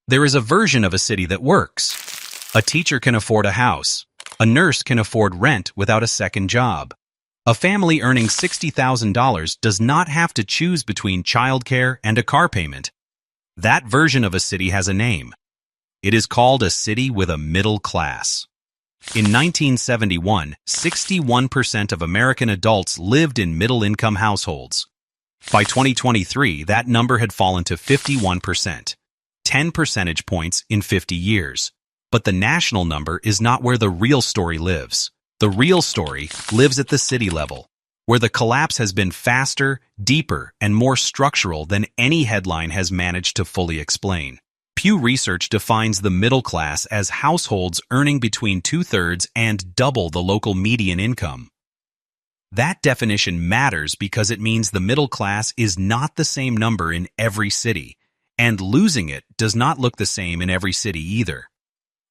There is a version of a city that works. A teacher can afford a house. A nurse can afford rent without a second job. A family earning $60,000 does not have to choose between childcare and a car payment. That version of a city has a name. It is called a city with a middle class. In 1971, 61% of American adults lived in middle-income households. By 2023, that number had fallen to 51%, 10 percentage points in 50 years. But the national number is not where the real story lives. The real story lives at the city level, where the collapse has been faster, deeper, and more structural than any headline has managed to fully explain. Pew Research defines the middle class as households earning between 2/3 and double the local median income. That definition matters because it means the middle class is not the same number in every city, and losing it does not look the same in every city either.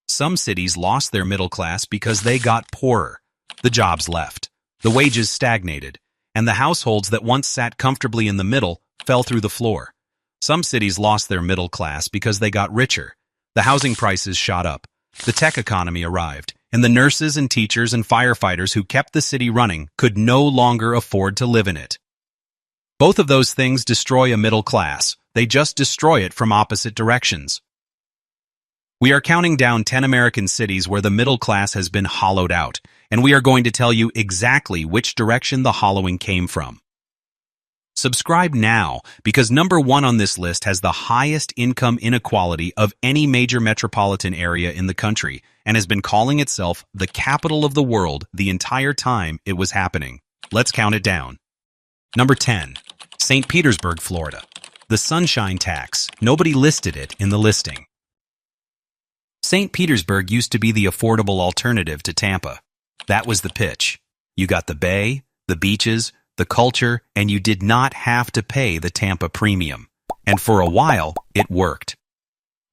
Some cities lost their middle class because they got poorer. The jobs left, the wages stagnated, and the households that once sat comfortably in the middle fell through the floor. Some cities lost their middle class because they got richer. The housing prices shot up, the tech economy arrived, and the nurses and teachers and firefighters who kept the city running could no longer afford to live in it. Both of those things destroy a middle class. They just destroy it from opposite directions. We are counting down 10 American cities where the middle class has been hollowed out, and we are going to tell you exactly which direction the hollowing came from. Subscribe now, because number 1 on this list has the highest income inequality of any major metropolitan area in the country and has been calling itself the capital of the world the entire time it was happening. Let's count it down. Number 10, St. Petersburg, Florida. The Sunshine Tax. Nobody listed it in the listing. St. Petersburg used to be the affordable alternative to Tampa. That was the pitch. You got the bay, the beaches, the culture, and you did not have to pay the Tampa premium. And for a while, it worked.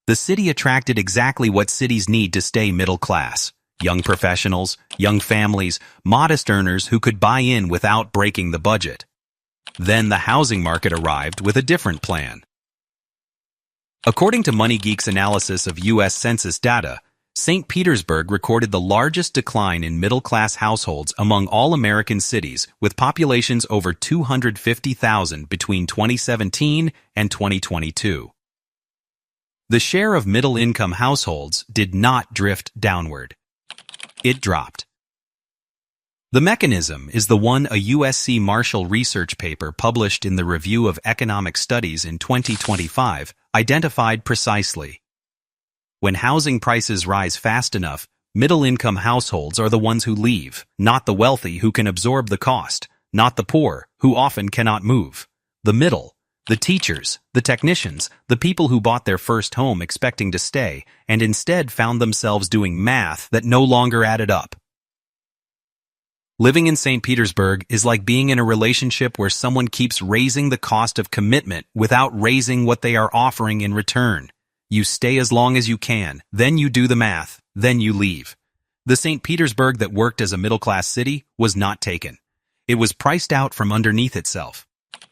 The city attracted exactly what cities need to stay middle class. Young professionals, young families, modest earners who could buy in without breaking the budget. Then the housing market arrived with a different plan. According to MoneyGeek's analysis of U.S. Census data, St. Petersburg recorded the largest decline in middle-class households among all American cities, with populations over 250,000 between 2017 and 2022. The share of middle-income households did not drift downward. It dropped. The mechanism is the one a USC Marshall research paper published in the Review of Economic Studies in 2025 identified precisely. When housing prices rise fast enough, middle-income households are the ones who leave, not the wealthy who can absorb the cost, not the poor who often cannot move. The middle, the teachers, the technicians, the people who bought their first home expecting to stay and instead found themselves doing math that no longer added up. Living in St. Petersburg is like being in a relationship where someone keeps raising the cost of commitment without raising what they are offering in return. You stay as long as you can, then you do the math, then you leave. The St. Petersburg that worked as a middle-class city was not taken. It was priced out from underneath itself.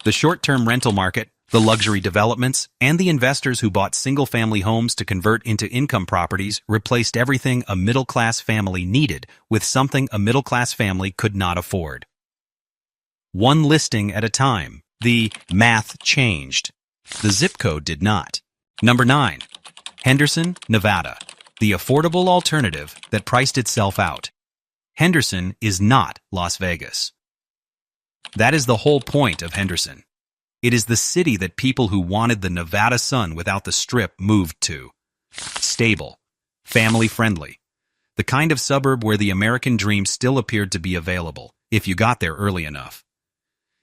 The short-term rental market, the luxury developments, and the investors who bought single-family homes to convert into income properties replaced everything a middle-class family needed with something a middle-class family could not afford. One listing at a time, the math changed. The zip code did not. Number 9, Henderson, Nevada, the affordable alternative that priced itself out. Henderson is not Las Vegas. That is the whole point of Henderson. It is the city that people who wanted the Nevada sun without the strip moved to. Stable, family-friendly, the kind of suburb where the American dream still appeared to be available, if you got there early enough.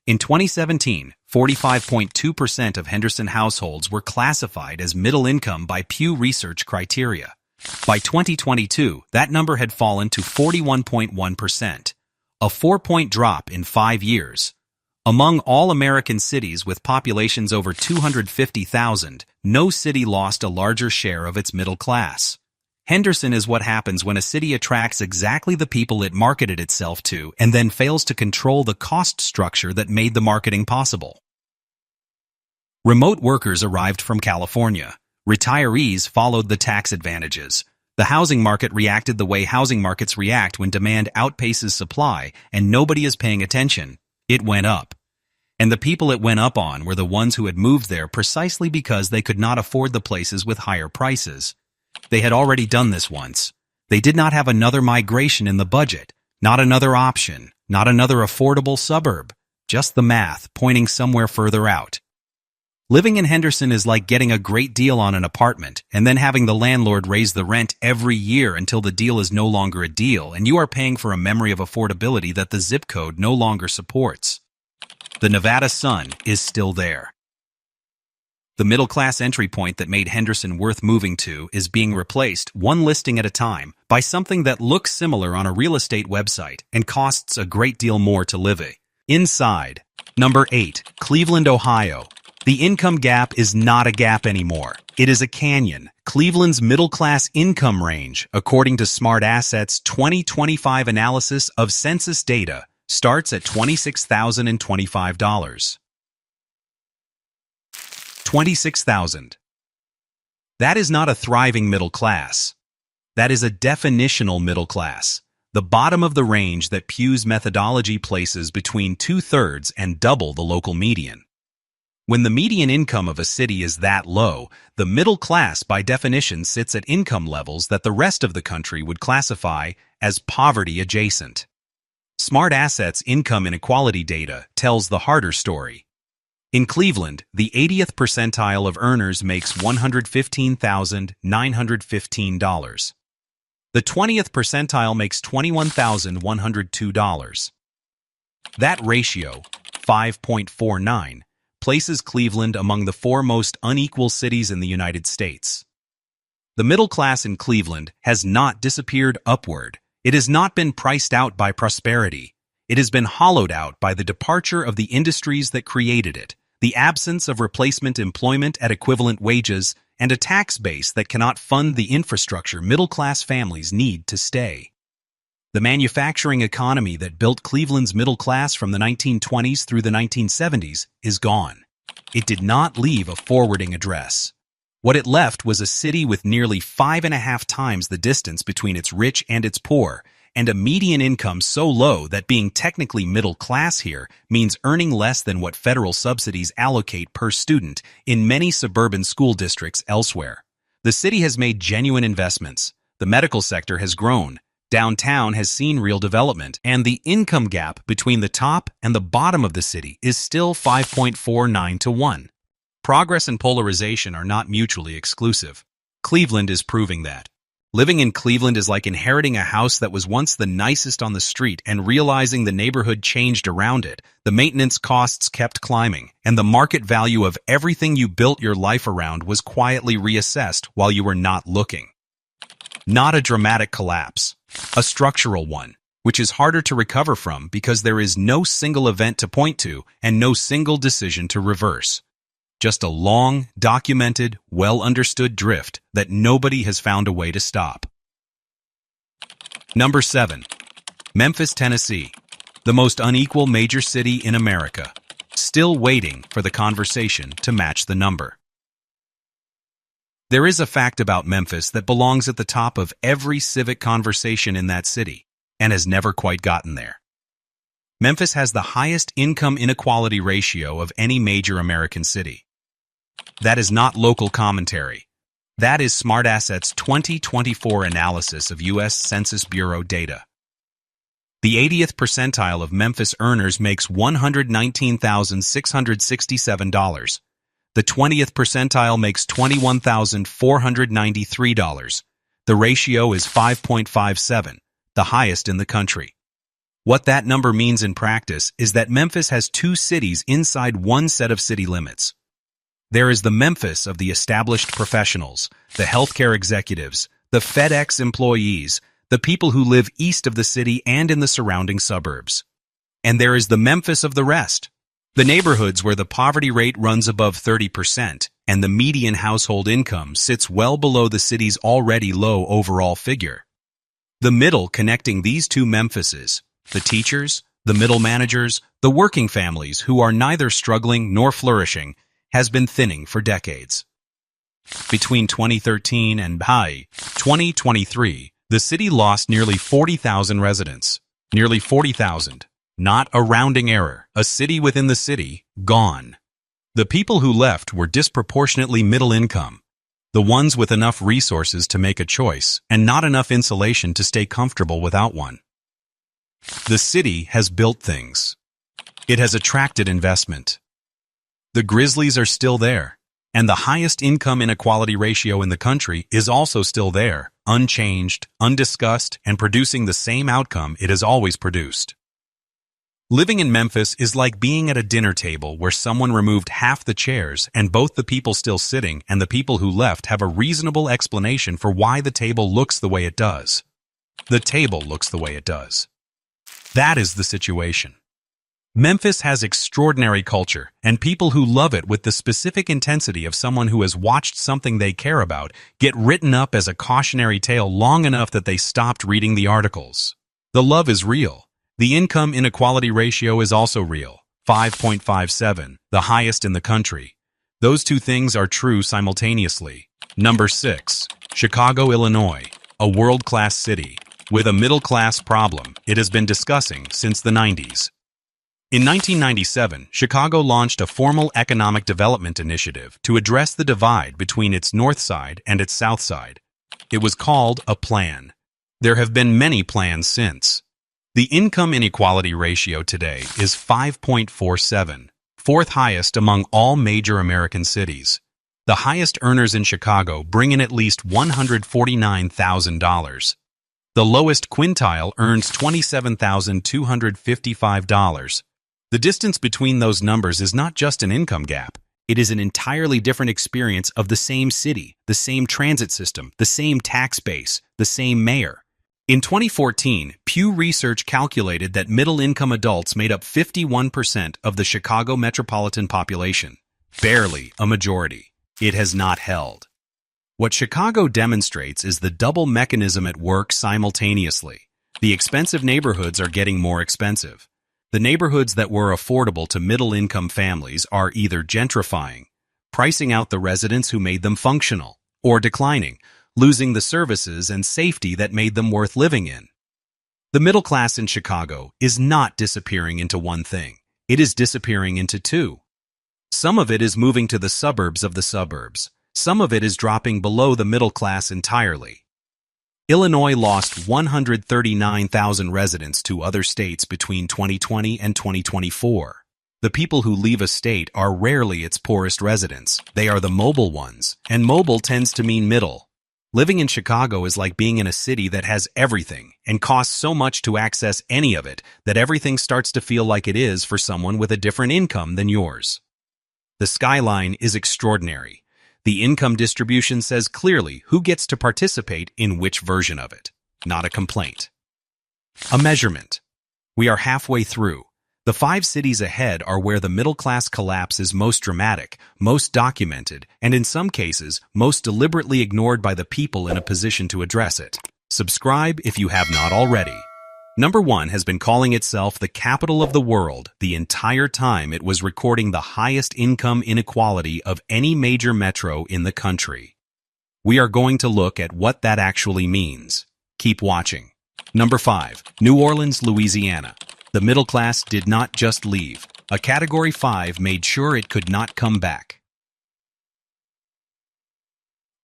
In 2017, 45.2% of Henderson households were classified as middle income by Pew Research criteria. By 2022, that number had fallen to 41.1%, a 4-point drop in 5 years. Among all American cities with populations over 250,000, no city lost a larger share of its middle class. Henderson is what happens when a city attracts exactly the people it marketed itself to and then fails to control the cost structure that made the marketing possible. Remote workers arrived from California. Retirees followed the tax advantages. The housing market reacted the way housing markets react when demand outpaces supply and nobody is paying attention. It went up. And the people it went up on were the ones who had moved there precisely because they could not afford the places with higher prices. They had already done this once. They did not have another migration in the budget, not another option, not another affordable suburb, just the math pointing somewhere further out. Living in Henderson is like getting a great deal on an apartment and then having the landlord raise the rent every year until the deal is no longer a deal and you are paying for a memory of affordability that the zip code no longer supports. The Nevada sun is still there. The middle-class entry point that made Henderson worth moving to is being replaced, one listing at a time, by something that looks similar on a real estate website and costs a great deal more to live in. Inside. Number 8. Cleveland, Ohio. The income gap is not a gap anymore. It is a canyon. Cleveland's middle-class income range, according to Smart Assets' 2025 analysis of census data, starts at $26,025. $26,000. That is not a thriving middle class. That is a definitional middle class, the bottom of the range that Pew's methodology places between 2/3 and double the local median. When the median income of a city is that low, the middle class by definition sits at income levels that the rest of the country would classify as poverty adjacent. Smart Assets income inequality data tells the harder story. In Cleveland, the 80th percentile of earners makes $115,915. The 20th percentile makes $21,102. That ratio, 5.49, places Cleveland among the 4 most unequal cities in the United States. The middle class in Cleveland has not disappeared upward. It has not been priced out by prosperity. It has been hollowed out by the departure of the industries that created it, the absence of replacement employment at equivalent wages, and a tax base that cannot fund the infrastructure middle-class families need to stay. The manufacturing economy that built Cleveland's middle class from the 1920s through the 1970s is gone. It did not leave a forwarding address. What it left was a city with nearly 5.5 times the distance between its rich and its poor, and a median income so low that being technically middle class here means earning less than what federal subsidies allocate per student in many suburban school districts elsewhere. The city has made genuine investments. The medical sector has grown. Downtown has seen real development, and the income gap between the top and the bottom of the city is still 5.49 to 1. Progress and polarization are not mutually exclusive. Cleveland is proving that. Living in Cleveland is like inheriting a house that was once the nicest on the street and realizing the neighborhood changed around it. The maintenance costs kept climbing, and the market value of everything you built your life around was quietly reassessed while you were not looking. Not a dramatic collapse, a structural one, which is harder to recover from because there is no single event to point to and no single decision to reverse. Just a long, documented, well-understood drift that nobody has found a way to stop. Number 7. Memphis, Tennessee, the most unequal major city in America, still waiting for the conversation to match the number. There is a fact about Memphis that belongs at the top of every civic conversation in that city, and has never quite gotten there. Memphis has the highest income inequality ratio of any major American city. That is not local commentary. That is Smart Assets' 2024 analysis of U.S. Census Bureau data. The 80th percentile of Memphis earners makes $119,667. The 20th percentile makes $21,493. The ratio is 5.57, the highest in the country. What that number means in practice is that Memphis has 2 cities inside one set of city limits. There is the Memphis of the established professionals, the healthcare executives, the FedEx employees, the people who live east of the city and in the surrounding suburbs. And there is the Memphis of the rest, the neighborhoods where the poverty rate runs above 30% and the median household income sits well below the city's already low overall figure. The middle connecting these 2 Memphises, the teachers, the middle managers, the working families who are neither struggling nor flourishing, has been thinning for decades. Between 2013 and 2023, the city lost nearly 40,000 residents. Nearly 40,000. Not a rounding error. A city within the city, gone. The people who left were disproportionately middle income. The ones with enough resources to make a choice, and not enough insulation to stay comfortable without one. The city has built things. It has attracted investment. The Grizzlies are still there, and the highest income inequality ratio in the country is also still there, unchanged, undiscussed, and producing the same outcome it has always produced. Living in Memphis is like being at a dinner table where someone removed half the chairs and both the people still sitting and the people who left have a reasonable explanation for why the table looks the way it does. The table looks the way it does. That is the situation. Memphis has extraordinary culture, and people who love it with the specific intensity of someone who has watched something they care about get written up as a cautionary tale long enough that they stopped reading the articles. The love is real. The income inequality ratio is also real, 5.57, the highest in the country. Those two things are true simultaneously. Number 6. Chicago, Illinois, a world-class city, with a middle-class problem it has been discussing since the 90s. In 1997, Chicago launched a formal economic development initiative to address the divide between its north side and its south side. It was called a plan. There have been many plans since. The income inequality ratio today is 5.47, fourth highest among all major American cities. The highest earners in Chicago bring in at least $149,000. The lowest quintile earns $27,255. The distance between those numbers is not just an income gap. It is an entirely different experience of the same city, the same transit system, the same tax base, the same mayor. In 2014, Pew Research calculated that middle-income adults made up 51% of the Chicago metropolitan population. Barely a majority. It has not held. What Chicago demonstrates is the double mechanism at work simultaneously. The expensive neighborhoods are getting more expensive. The neighborhoods that were affordable to middle-income families are either gentrifying, pricing out the residents who made them functional, or declining, losing the services and safety that made them worth living in. The middle class in Chicago is not disappearing into one thing. It is disappearing into two. Some of it is moving to the suburbs of the suburbs. Some of it is dropping below the middle class entirely. Illinois lost 139,000 residents to other states between 2020 and 2024. The people who leave a state are rarely its poorest residents. They are the mobile ones, and mobile tends to mean middle. Living in Chicago is like being in a city that has everything and costs so much to access any of it that everything starts to feel like it is for someone with a different income than yours. The skyline is extraordinary. The income distribution says clearly who gets to participate in which version of it. Not a complaint. A measurement. We are halfway through. The 5 cities ahead are where the middle-class collapse is most dramatic, most documented, and in some cases, most deliberately ignored by the people in a position to address it. Subscribe if you have not already. Number 1 has been calling itself the capital of the world the entire time it was recording the highest income inequality of any major metro in the country. We are going to look at what that actually means. Keep watching. Number 5, New Orleans, Louisiana. The middle class did not just leave. A Category 5 made sure it could not come back.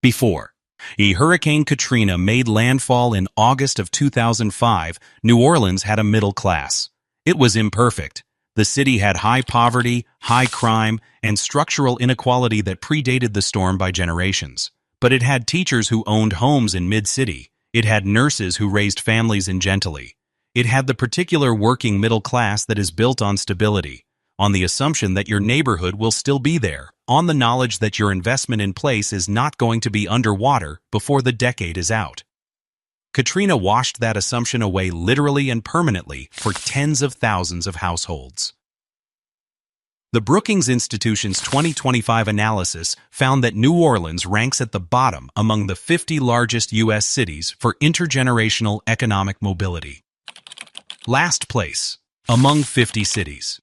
Before Hurricane Katrina made landfall in August of 2005, New Orleans had a middle class. It was imperfect. The city had high poverty, high crime, and structural inequality that predated the storm by generations. But it had teachers who owned homes in mid-city. It had nurses who raised families in Gentilly. It had the particular working middle class that is built on stability, on the assumption that your neighborhood will still be there, on the knowledge that your investment in place is not going to be underwater before the decade is out. Katrina washed that assumption away literally and permanently for tens of thousands of households. The Brookings Institution's 2025 analysis found that New Orleans ranks at the bottom among the 50 largest U.S. cities for intergenerational economic mobility. Last place, among 50 cities.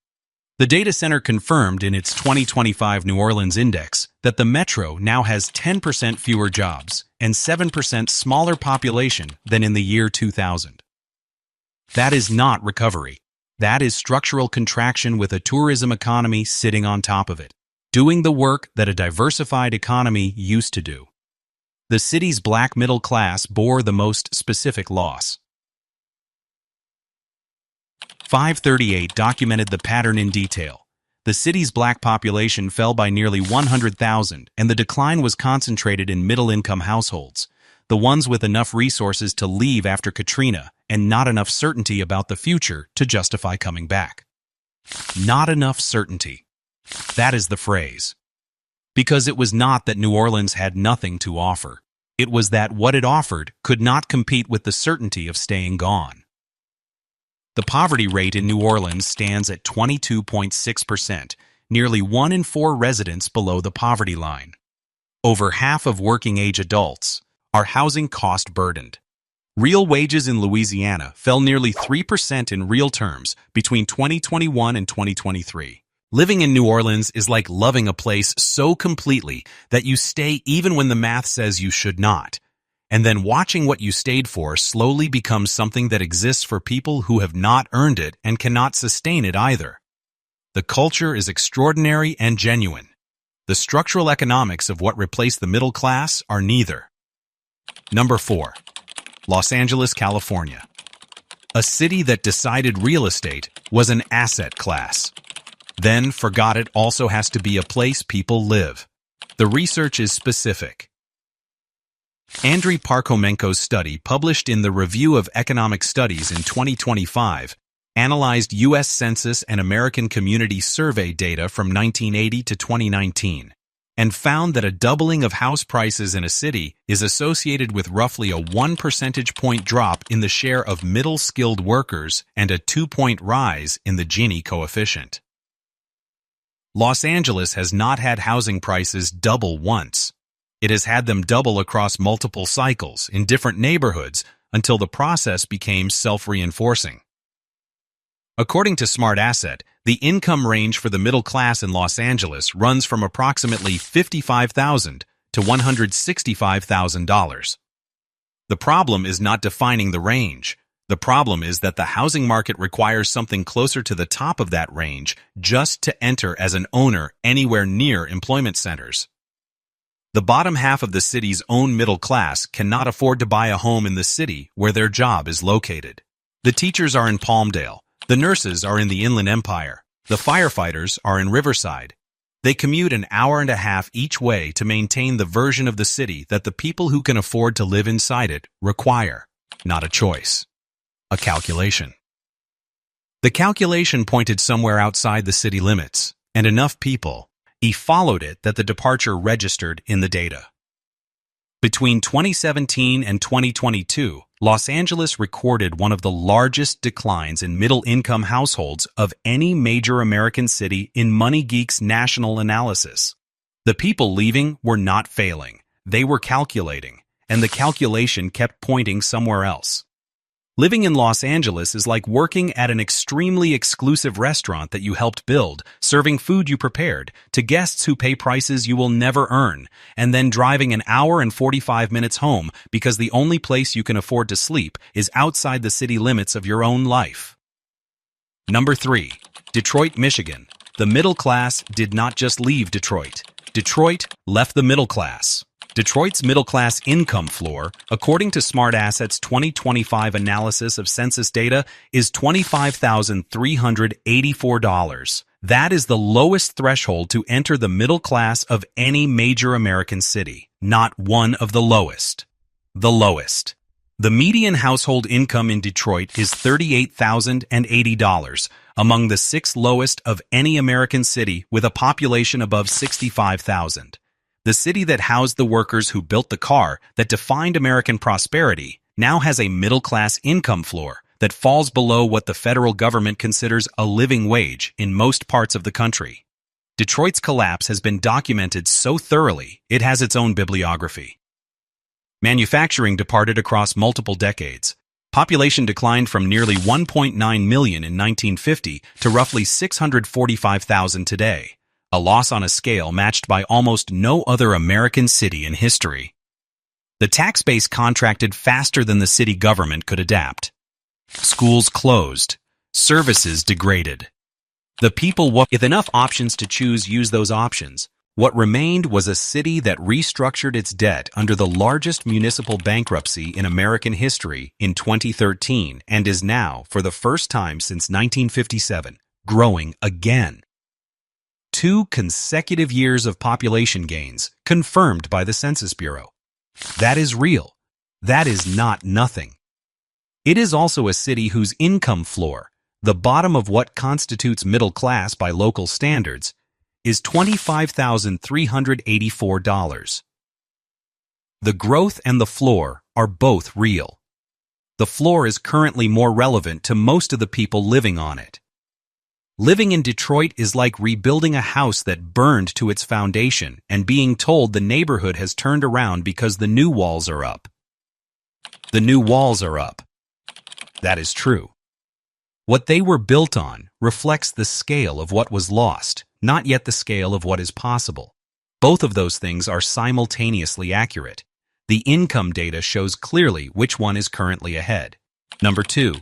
The data center confirmed in its 2025 New Orleans index that the metro now has 10% fewer jobs and 7% smaller population than in the year 2000. That is not recovery. That is structural contraction with a tourism economy sitting on top of it, doing the work that a diversified economy used to do. The city's black middle class bore the most specific loss. 538 documented the pattern in detail. The city's black population fell by nearly 100,000, and the decline was concentrated in middle-income households, the ones with enough resources to leave after Katrina and not enough certainty about the future to justify coming back. Not enough certainty. That is the phrase. Because it was not that New Orleans had nothing to offer. It was that what it offered could not compete with the certainty of staying gone. The poverty rate in New Orleans stands at 22.6%, nearly 1 in 4 residents below the poverty line. Over half of working-age adults are housing cost-burdened. Real wages in Louisiana fell nearly 3% in real terms between 2021 and 2023. Living in New Orleans is like loving a place so completely that you stay even when the math says you should not. And then watching what you stayed for slowly becomes something that exists for people who have not earned it and cannot sustain it either. The culture is extraordinary and genuine. The structural economics of what replaced the middle class are neither. Number 4. Los Angeles, California. A city that decided real estate was an asset class. Then forgot it also has to be a place people live. The research is specific. Andriy Parkhomenko's study, published in the Review of Economic Studies in 2025, analyzed U.S. Census and American Community Survey data from 1980 to 2019, and found that a doubling of house prices in a city is associated with roughly a 1 percentage point drop in the share of middle-skilled workers and a 2-point rise in the Gini coefficient. Los Angeles has not had housing prices double once. It has had them double across multiple cycles in different neighborhoods until the process became self-reinforcing. According to Smart Asset, the income range for the middle class in Los Angeles runs from approximately $55,000 to $165,000. The problem is not defining the range. The problem is that the housing market requires something closer to the top of that range just to enter as an owner anywhere near employment centers. The bottom half of the city's own middle class cannot afford to buy a home in the city where their job is located. The teachers are in Palmdale. The nurses are in the Inland Empire. The firefighters are in Riverside. They commute an hour and a half each way to maintain the version of the city that the people who can afford to live inside it require. Not a choice. A calculation. The calculation pointed somewhere outside the city limits, and enough people followed it that the departure registered in the data. Between 2017 and 2022, Los Angeles recorded one of the largest declines in middle-income households of any major American city in MoneyGeek's national analysis. The people leaving were not failing. They were calculating, and the calculation kept pointing somewhere else. Living in Los Angeles is like working at an extremely exclusive restaurant that you helped build, serving food you prepared, to guests who pay prices you will never earn, and then driving an hour and 45 minutes home because the only place you can afford to sleep is outside the city limits of your own life. Number 3. Detroit, Michigan. The middle class did not just leave Detroit. Detroit left the middle class. Detroit's middle-class income floor, according to Smart Asset's 2025 analysis of census data, is $25,384. That is the lowest threshold to enter the middle class of any major American city, not one of the lowest. The lowest. The median household income in Detroit is $38,080, among the 6th lowest of any American city with a population above 65,000. The city that housed the workers who built the car that defined American prosperity now has a middle-class income floor that falls below what the federal government considers a living wage in most parts of the country. Detroit's collapse has been documented so thoroughly it has its own bibliography. Manufacturing departed across multiple decades. Population declined from nearly 1.9 million in 1950 to roughly 645,000 today, a loss on a scale matched by almost no other American city in history. The tax base contracted faster than the city government could adapt. Schools closed. Services degraded. The people, with enough options to choose, used those options. What remained was a city that restructured its debt under the largest municipal bankruptcy in American history in 2013 and is now, for the first time since 1957, growing again. 2 consecutive years of population gains, confirmed by the Census Bureau. That is real. That is not nothing. It is also a city whose income floor, the bottom of what constitutes middle class by local standards, is $25,384. The growth and the floor are both real. The floor is currently more relevant to most of the people living on it. Living in Detroit is like rebuilding a house that burned to its foundation and being told the neighborhood has turned around because the new walls are up. The new walls are up. That is true. What they were built on reflects the scale of what was lost, not yet the scale of what is possible. Both of those things are simultaneously accurate. The income data shows clearly which one is currently ahead. Number 2,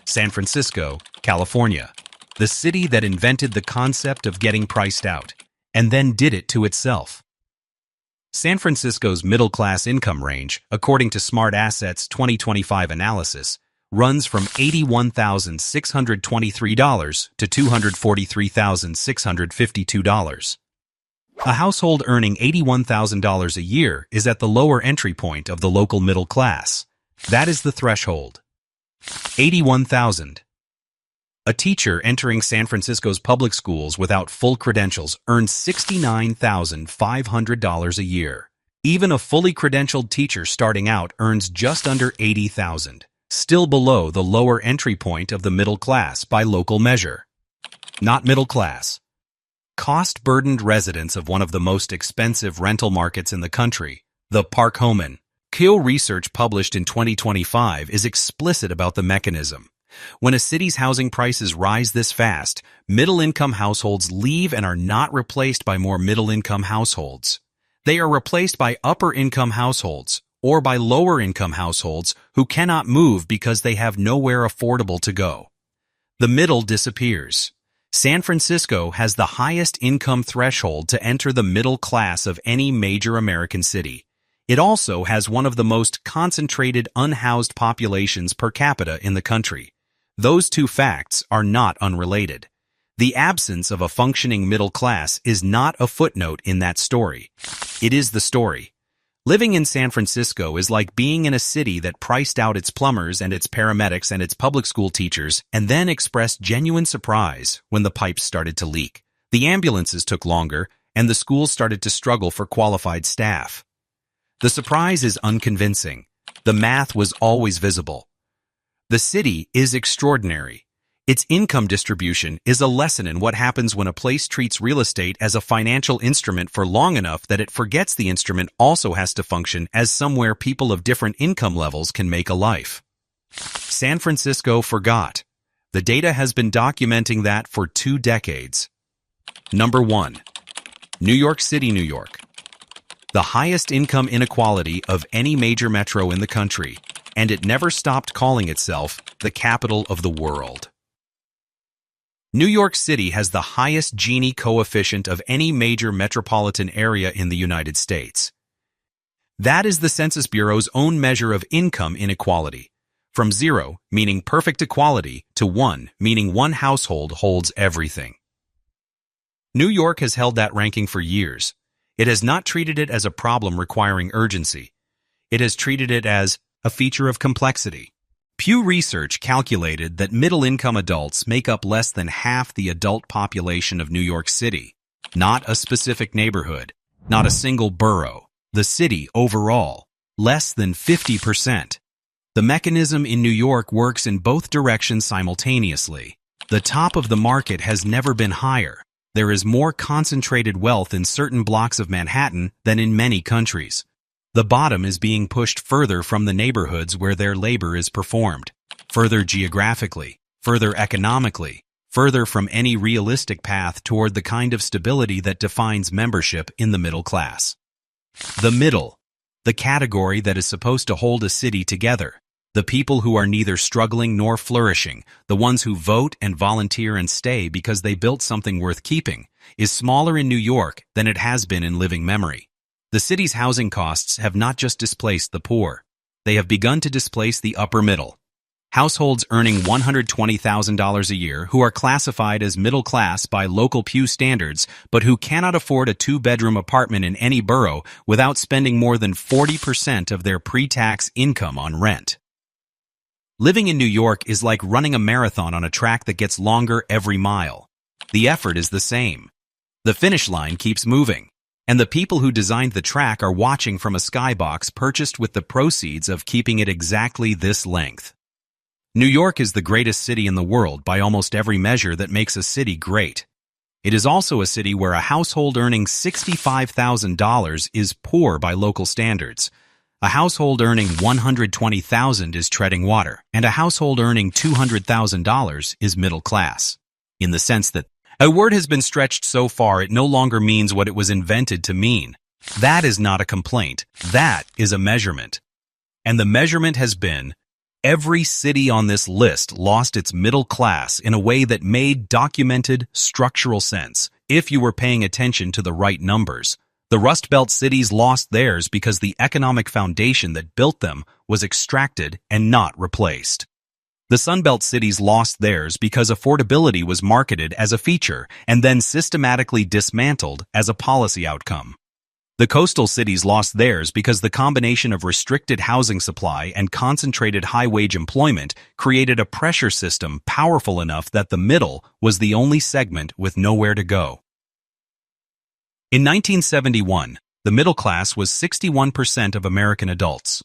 San Francisco, California, the city that invented the concept of getting priced out, and then did it to itself. San Francisco's middle-class income range, according to Smart Assets 2025 analysis, runs from $81,623 to $243,652. A household earning $81,000 a year is at the lower entry point of the local middle class. That is the threshold. $81,000. A teacher entering San Francisco's public schools without full credentials earns $69,500 a year. Even a fully credentialed teacher starting out earns just under $80,000. Still below the lower entry point of the middle class by local measure. Not middle class. Cost-burdened residents of one of the most expensive rental markets in the country, the Park Homan. Kew research published in 2025 is explicit about the mechanism. When a city's housing prices rise this fast, middle-income households leave and are not replaced by more middle-income households. They are replaced by upper-income households, or by lower-income households who cannot move because they have nowhere affordable to go. The middle disappears. San Francisco has the highest income threshold to enter the middle class of any major American city. It also has one of the most concentrated unhoused populations per capita in the country. Those two facts are not unrelated. The absence of a functioning middle class is not a footnote in that story. It is the story. Living in San Francisco is like being in a city that priced out its plumbers and its paramedics and its public school teachers and then expressed genuine surprise when the pipes started to leak. The ambulances took longer, and the schools started to struggle for qualified staff. The surprise is unconvincing. The math was always visible. The city is extraordinary. Its income distribution is a lesson in what happens when a place treats real estate as a financial instrument for long enough that it forgets the instrument also has to function as somewhere people of different income levels can make a life. San Francisco forgot. The data has been documenting that for 2 decades. Number 1. New York City, New York. The highest income inequality of any major metro in the country, and it never stopped calling itself the capital of the world. New York City has the highest Gini coefficient of any major metropolitan area in the United States. That is the Census Bureau's own measure of income inequality, from 0, meaning perfect equality, to 1, meaning one household holds everything. New York has held that ranking for years. It has not treated it as a problem requiring urgency. It has treated it as a feature of complexity. Pew Research calculated that middle-income adults make up less than half the adult population of New York City. Not a specific neighborhood, not a single borough. The city overall, less than 50%. The mechanism in New York works in both directions simultaneously. The top of the market has never been higher. There is more concentrated wealth in certain blocks of Manhattan than in many countries. The bottom is being pushed further from the neighborhoods where their labor is performed. further geographically, further economically, further from any realistic path toward the kind of stability that defines membership in the middle class. The middle, the category that is supposed to hold a city together. The people who are neither struggling nor flourishing, the ones who vote and volunteer and stay because they built something worth keeping, is smaller in New York than it has been in living memory. The city's housing costs have not just displaced the poor. They have begun to displace the upper middle. Households earning $120,000 a year who are classified as middle class by local Pew standards, but who cannot afford a two-bedroom apartment in any borough without spending more than 40% of their pre-tax income on rent. Living in New York is like running a marathon on a track that gets longer every mile. The effort is the same. The finish line keeps moving, and the people who designed the track are watching from a skybox purchased with the proceeds of keeping it exactly this length. New York is the greatest city in the world by almost every measure that makes a city great. It is also a city where a household earning $65,000 is poor by local standards. A household earning $120,000 is treading water, and a household earning $200,000 is middle class. In the sense that a word has been stretched so far it no longer means what it was invented to mean. That is not a complaint. That is a measurement. And the measurement has been, every city on this list lost its middle class in a way that made documented structural sense, if you were paying attention to the right numbers. The Rust Belt cities lost theirs because the economic foundation that built them was extracted and not replaced. The Sun Belt cities lost theirs because affordability was marketed as a feature and then systematically dismantled as a policy outcome. The coastal cities lost theirs because the combination of restricted housing supply and concentrated high-wage employment created a pressure system powerful enough that the middle was the only segment with nowhere to go. In 1971, the middle class was 61% of American adults.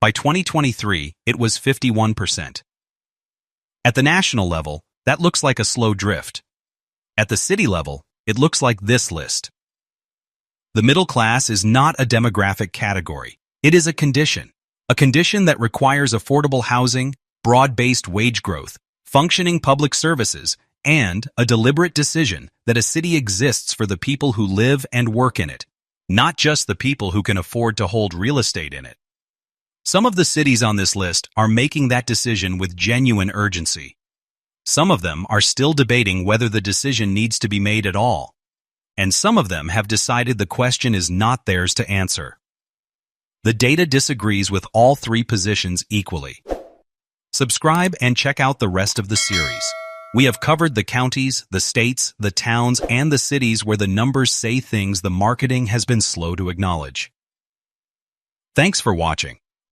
By 2023, it was 51%. At the national level, that looks like a slow drift. At the city level, it looks like this list. The middle class is not a demographic category. It is a condition that requires affordable housing, broad-based wage growth, functioning public services, and a deliberate decision that a city exists for the people who live and work in it, not just the people who can afford to hold real estate in it. Some of the cities on this list are making that decision with genuine urgency. Some of them are still debating whether the decision needs to be made at all. And some of them have decided the question is not theirs to answer. The data disagrees with all three positions equally. Subscribe and check out the rest of the series. We have covered the counties, the states, the towns, and the cities where the numbers say things the marketing has been slow to acknowledge. Thanks for watching.